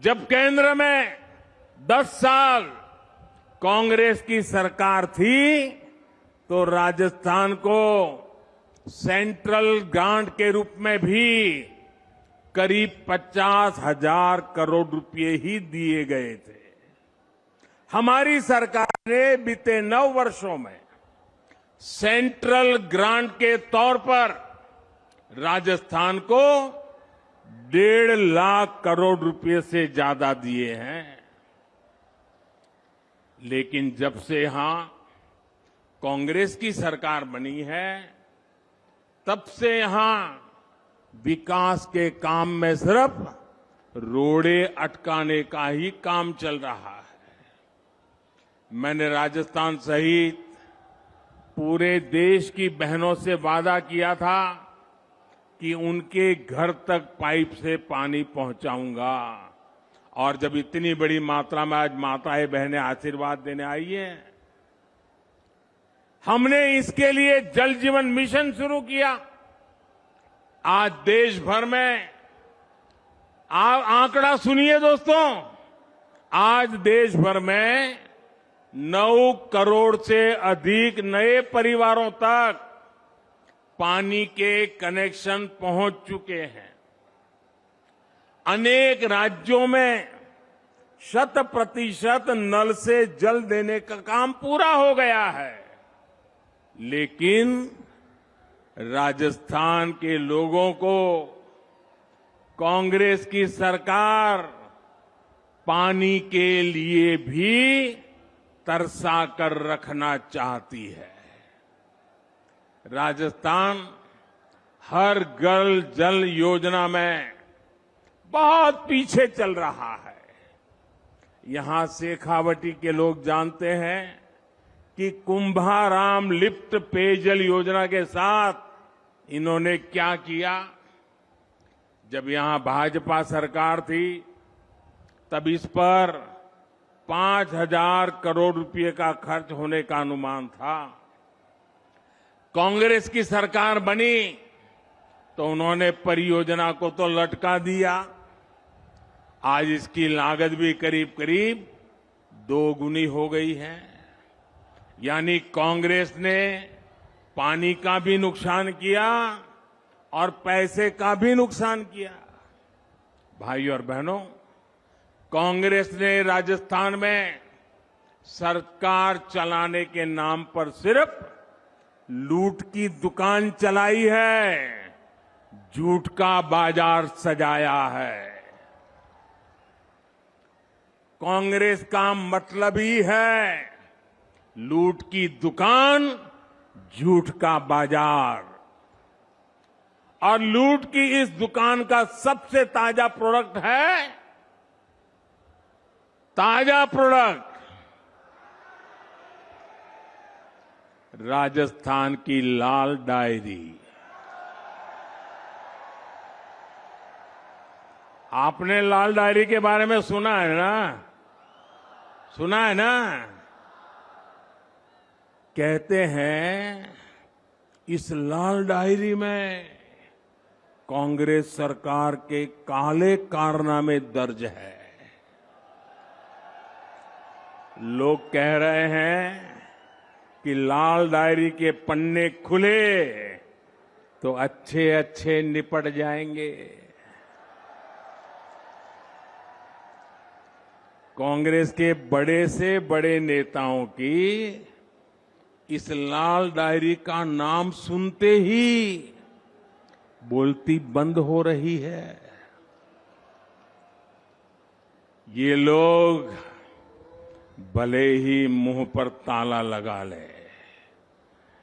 जब केंद्र में 10 साल कांग्रेस की सरकार थी तो राजस्थान को सेंट्रल ग्रांट के रूप में भी करीब 50,000 करोड़ रुपए ही दिए गए थे। हमारी सरकार ने बीते 9 वर्षों में सेंट्रल ग्रांट के तौर पर राजस्थान को 1.5 लाख करोड़ रुपए से ज्यादा दिए हैं। लेकिन जब से यहां कांग्रेस की सरकार बनी है तब से यहां विकास के काम में सिर्फ रोड़े अटकाने का ही काम चल रहा है। मैंने राजस्थान सहित पूरे देश की बहनों से वादा किया था कि उनके घर तक पाइप से पानी पहुंचाऊंगा, और जब इतनी बड़ी मात्रा में आज माताएं बहनें आशीर्वाद देने आई हैं, हमने इसके लिए जल जीवन मिशन शुरू किया। आज देश भर में आंकड़ा सुनिए दोस्तों, आज देश भर में 9 करोड़ से अधिक नए परिवारों तक पानी के कनेक्शन पहुंच चुके हैं। अनेक राज्यों में 100% नल से जल देने का काम पूरा हो गया है। लेकिन राजस्थान के लोगों को कांग्रेस की सरकार पानी के लिए भी तरसा कर रखना चाहती है। राजस्थान हर घर जल योजना में बहुत पीछे चल रहा है। यहां शेखावटी के लोग जानते हैं कि कुंभाराम लिफ्ट पेयजल योजना के साथ इन्होंने क्या किया। जब यहां भाजपा सरकार थी तब इस पर 5,000 करोड़ रुपए का खर्च होने का अनुमान था। कांग्रेस की सरकार बनी तो उन्होंने परियोजना को तो लटका दिया। आज इसकी लागत भी करीब करीब 2 गुनी हो गई है। यानी कांग्रेस ने पानी का भी नुकसान किया और पैसे का भी नुकसान किया। भाइयों और बहनों, कांग्रेस ने राजस्थान में सरकार चलाने के नाम पर सिर्फ लूट की दुकान चलाई है, झूठ का बाजार सजाया है। कांग्रेस का मतलब ही है लूट की दुकान, झूठ का बाजार। और लूट की इस दुकान का सबसे ताजा प्रोडक्ट है, ताजा प्रोडक्ट राजस्थान की लाल डायरी। आपने लाल डायरी के बारे में सुना है ना? सुना है ना? कहते हैं इस लाल डायरी में कांग्रेस सरकार के काले कारनामे दर्ज है। लोग कह रहे हैं कि लाल डायरी के पन्ने खुले तो अच्छे अच्छे निपट जाएंगे। कांग्रेस के बड़े से बड़े नेताओं की इस लाल डायरी का नाम सुनते ही बोलती बंद हो रही है। ये लोग भले ही मुंह पर ताला लगा ले,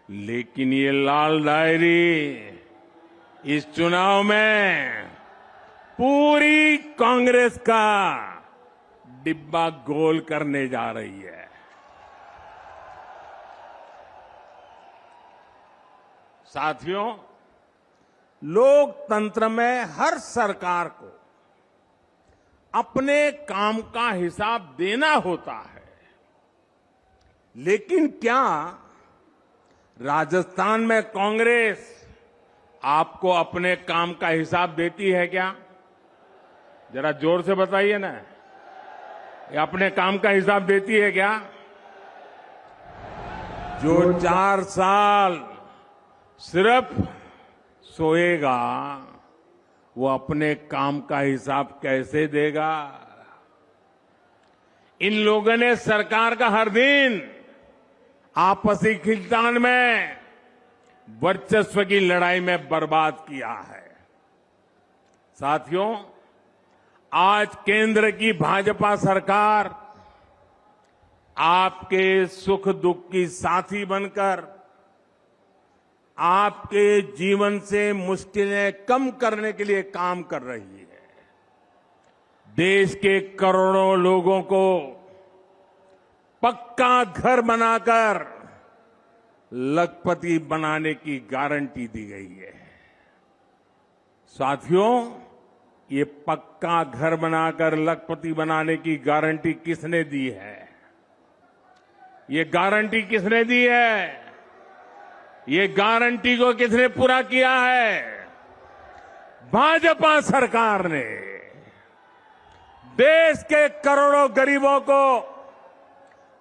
लेकिन ये लाल डायरी इस चुनाव में पूरी कांग्रेस का डिब्बा गोल करने जा रही है। साथियों, लोकतंत्र में हर सरकार को अपने काम का हिसाब देना होता है, लेकिन क्या राजस्थान में कांग्रेस आपको अपने काम का हिसाब देती है क्या? जरा जोर से बताइए ना। ये अपने काम का हिसाब देती है क्या? जो 4 साल सिर्फ सोएगा वो अपने काम का हिसाब कैसे देगा? इन लोगों ने सरकार का हर दिन आपसी खींचतान में वर्चस्व की लड़ाई में बर्बाद किया है। साथियों, आज केंद्र की भाजपा सरकार आपके सुख दुख की साथी बनकर आपके जीवन से मुश्किलें कम करने के लिए काम कर रही है। देश के करोड़ों लोगों को पक्का घर बनाकर लखपति बनाने की गारंटी दी गई है। साथियों, ये पक्का घर बनाकर लखपति बनाने की गारंटी किसने दी है? ये गारंटी किसने दी है? ये गारंटी को किसने पूरा किया है? भाजपा सरकार ने। देश के करोड़ों गरीबों को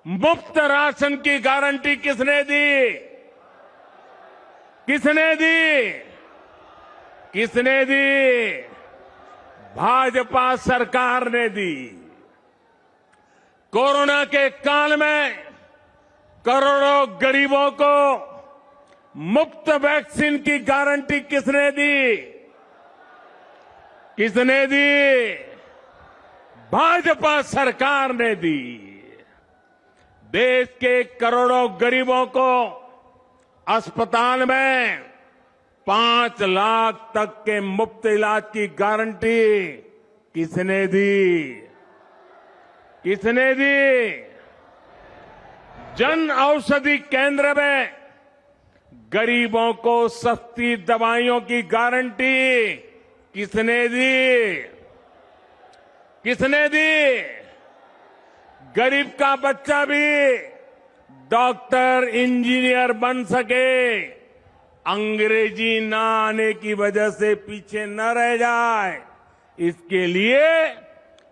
मुफ्त राशन की गारंटी किसने दी? किसने दी? किसने दी? भाजपा सरकार ने दी। कोरोना के काल में करोड़ों गरीबों को मुफ्त वैक्सीन की गारंटी किसने दी? किसने दी? भाजपा सरकार ने दी। देश के करोड़ों गरीबों को अस्पताल में 5 लाख तक के मुफ्त इलाज की गारंटी किसने दी? किसने दी? जन औषधि केंद्र में गरीबों को सस्ती दवाइयों की गारंटी किसने दी? किसने दी? गरीब का बच्चा भी डॉक्टर इंजीनियर बन सके, अंग्रेजी ना आने की वजह से पीछे न रह जाए, इसके लिए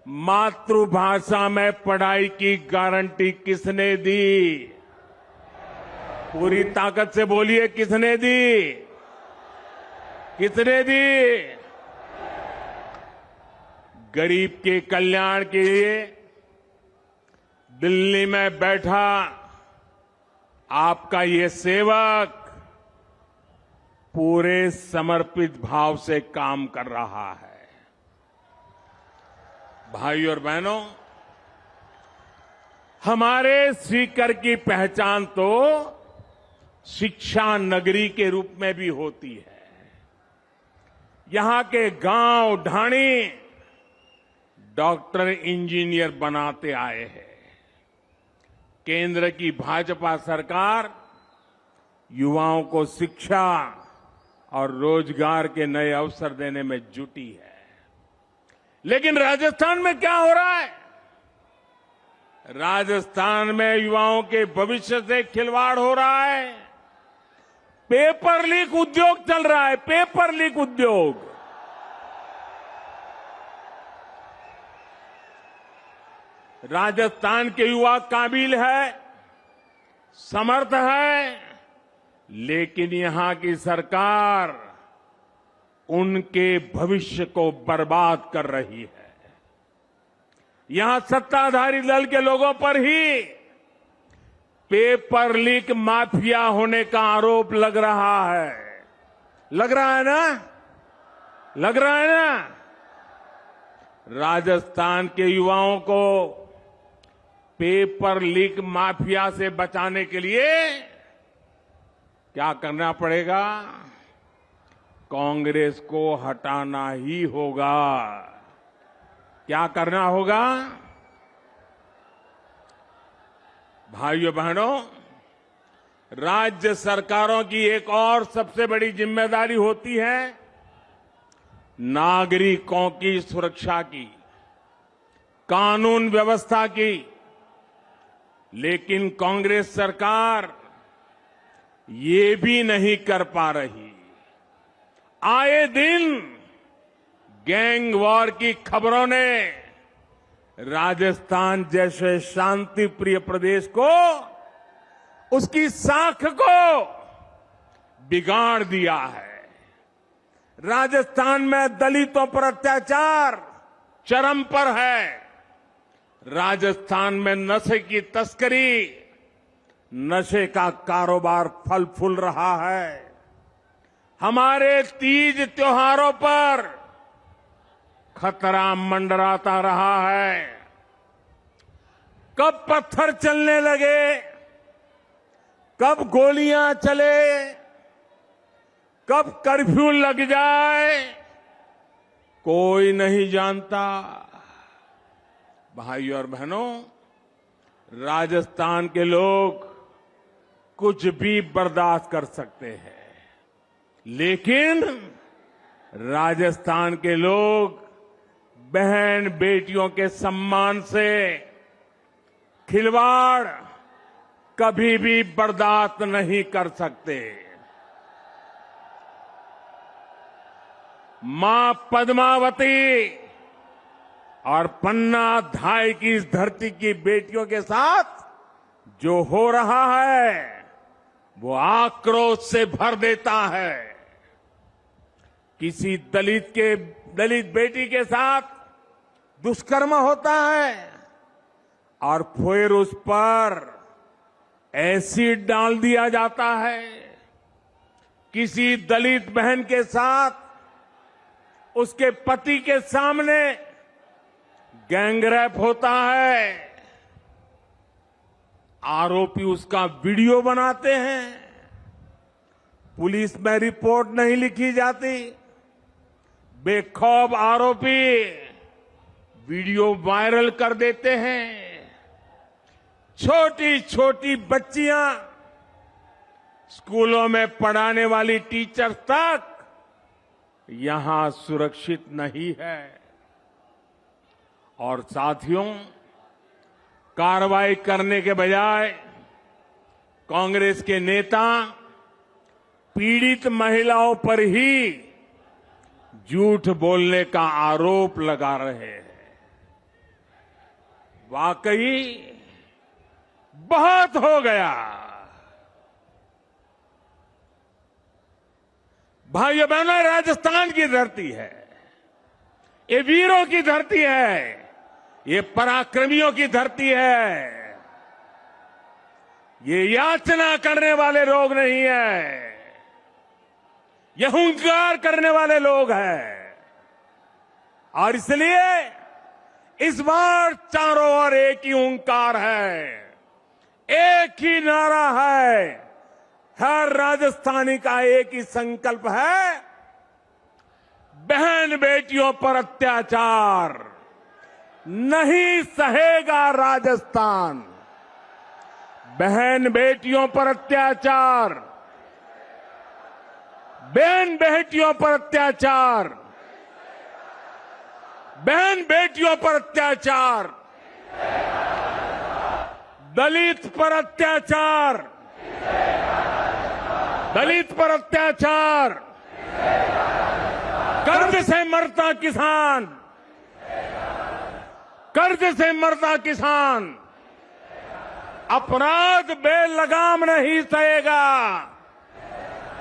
मातृभाषा में पढ़ाई की गारंटी किसने दी? पूरी ताकत से बोलिए, किसने दी? किसने दी? गरीब के कल्याण के लिए दिल्ली में बैठा आपका ये सेवक पूरे समर्पित भाव से काम कर रहा है। भाइयों और बहनों, हमारे सीकर की पहचान तो शिक्षा नगरी के रूप में भी होती है। यहां के गांव ढाणी डॉक्टर इंजीनियर बनाते आए हैं। केंद्र की भाजपा सरकार युवाओं को शिक्षा और रोजगार के नए अवसर देने में जुटी है। लेकिन राजस्थान में क्या हो रहा है? राजस्थान में युवाओं के भविष्य से खिलवाड़ हो रहा है। पेपर लीक उद्योग चल रहा है। पेपर लीक उद्योग। राजस्थान के युवा काबिल है, समर्थ है, लेकिन यहां की सरकार उनके भविष्य को बर्बाद कर रही है। यहां सत्ताधारी दल के लोगों पर ही पेपर लीक माफिया होने का आरोप लग रहा है। लग रहा है ना? लग रहा है ना? राजस्थान के युवाओं को पेपर लीक माफिया से बचाने के लिए क्या करना पड़ेगा? कांग्रेस को हटाना ही होगा। क्या करना होगा? भाइयों बहनों, राज्य सरकारों की एक और सबसे बड़ी जिम्मेदारी होती है नागरिकों की सुरक्षा की, कानून व्यवस्था की। लेकिन कांग्रेस सरकार ये भी नहीं कर पा रही। आए दिन गैंग वॉर की खबरों ने राजस्थान जैसे शांति प्रिय प्रदेश को, उसकी साख को बिगाड़ दिया है। राजस्थान में दलितों पर अत्याचार चरम पर है। राजस्थान में नशे की तस्करी, नशे का कारोबार फल फूल रहा है। हमारे तीज त्योहारों पर खतरा मंडराता रहा है। कब पत्थर चलने लगे, कब गोलियां चले, कब कर्फ्यू लग जाए, कोई नहीं जानता। भाइयों और बहनों, राजस्थान के लोग कुछ भी बर्दाश्त कर सकते हैं, लेकिन राजस्थान के लोग बहन बेटियों के सम्मान से खिलवाड़ कभी भी बर्दाश्त नहीं कर सकते। मां पद्मावती और पन्ना धाय की इस धरती की बेटियों के साथ जो हो रहा है वो आक्रोश से भर देता है। किसी दलित बेटी के साथ दुष्कर्म होता है और फिर उस पर एसिड डाल दिया जाता है। किसी दलित बहन के साथ उसके पति के सामने गैंगरेप होता है, आरोपी उसका वीडियो बनाते हैं, पुलिस में रिपोर्ट नहीं लिखी जाती, बेखौफ आरोपी वीडियो वायरल कर देते हैं। छोटी छोटी बच्चियां, स्कूलों में पढ़ाने वाली टीचर तक यहां सुरक्षित नहीं है। और साथियों, कार्रवाई करने के बजाय कांग्रेस के नेता पीड़ित महिलाओं पर ही झूठ बोलने का आरोप लगा रहे हैं। वाकई बहुत हो गया। भाइयों बहनों, राजस्थान की धरती है, ये वीरों की धरती है, ये पराक्रमियों की धरती है। ये याचना करने वाले लोग नहीं है, ये हुंकार करने वाले लोग हैं। और इसलिए इस बार चारों ओर एक ही हुंकार है, एक ही नारा है, हर राजस्थानी का एक ही संकल्प है, बहन बेटियों पर अत्याचार नहीं सहेगा राजस्थान। बहन बेटियों पर अत्याचार, बहन बेटियों पर अत्याचार, बहन बेटियों पर अत्याचार, दलित पर अत्याचार, दलित पर अत्याचार, कर्ज से मरता किसान, कर्ज से मरता किसान अपराध बेलगाम नहीं सहेगा।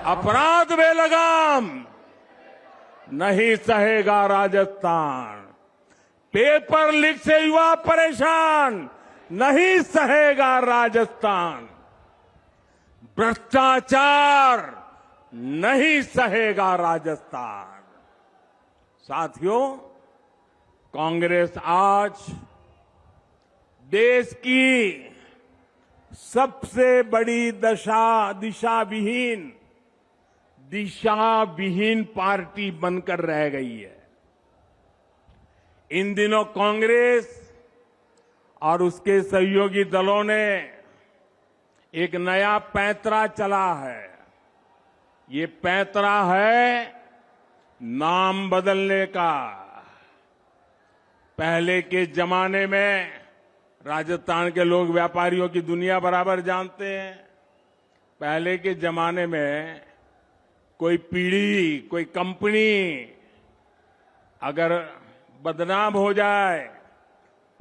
अपराध बेलगाम नहीं सहेगा राजस्थान। पेपर लीक से युवा परेशान नहीं सहेगा राजस्थान। भ्रष्टाचार नहीं सहेगा राजस्थान। साथियों, कांग्रेस आज देश की सबसे बड़ी दिशा विहीन पार्टी बनकर रह गई है। इन दिनों कांग्रेस और उसके सहयोगी दलों ने एक नया पैंतरा चला है। ये पैंतरा है नाम बदलने का। पहले के जमाने में राजस्थान के लोग व्यापारियों की दुनिया बराबर जानते हैं। पहले के जमाने में कोई पीढ़ी, कोई कंपनी अगर बदनाम हो जाए,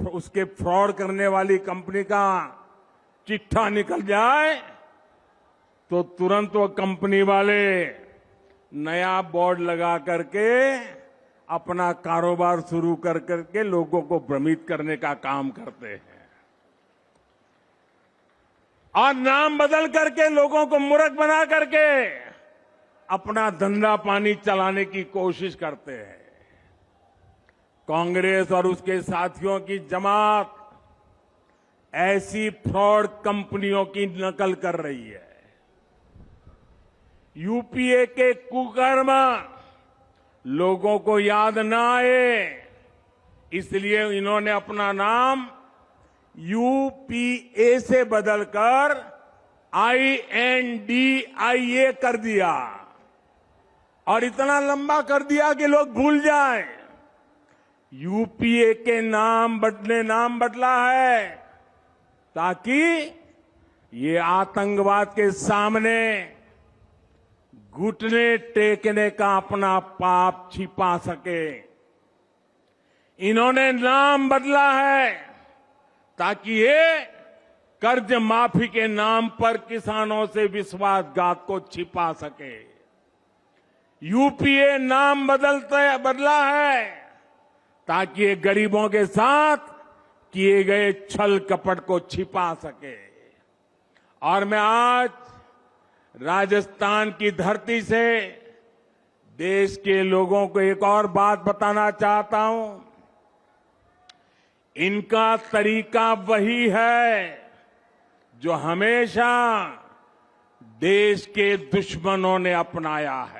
उसके फ्रॉड करने वाली कंपनी का चिट्ठा निकल जाए तो तुरंत वो कंपनी वाले नया बोर्ड लगा करके अपना कारोबार शुरू कर करके लोगों को भ्रमित करने का काम करते हैं और नाम बदल करके लोगों को मूर्ख बना करके अपना धंधा पानी चलाने की कोशिश करते हैं। कांग्रेस और उसके साथियों की जमात ऐसी फ्रॉड कंपनियों की नकल कर रही है। यूपीए के कुकर्म लोगों को याद न आए, इसलिए इन्होंने अपना नाम यूपीए से बदलकर INDIA कर दिया और इतना लंबा कर दिया कि लोग भूल जाएं। यूपीए के नाम बदला है ताकि ये आतंकवाद के सामने घुटने टेकने का अपना पाप छिपा सके। इन्होंने नाम बदला है ताकि ये कर्ज माफी के नाम पर किसानों से विश्वासघात को छिपा सके। यूपीए नाम बदला है ताकि ये गरीबों के साथ किए गए छल कपट को छिपा सके। और मैं आज राजस्थान की धरती से देश के लोगों को एक और बात बताना चाहता हूं। इनका तरीका वही है जो हमेशा देश के दुश्मनों ने अपनाया है।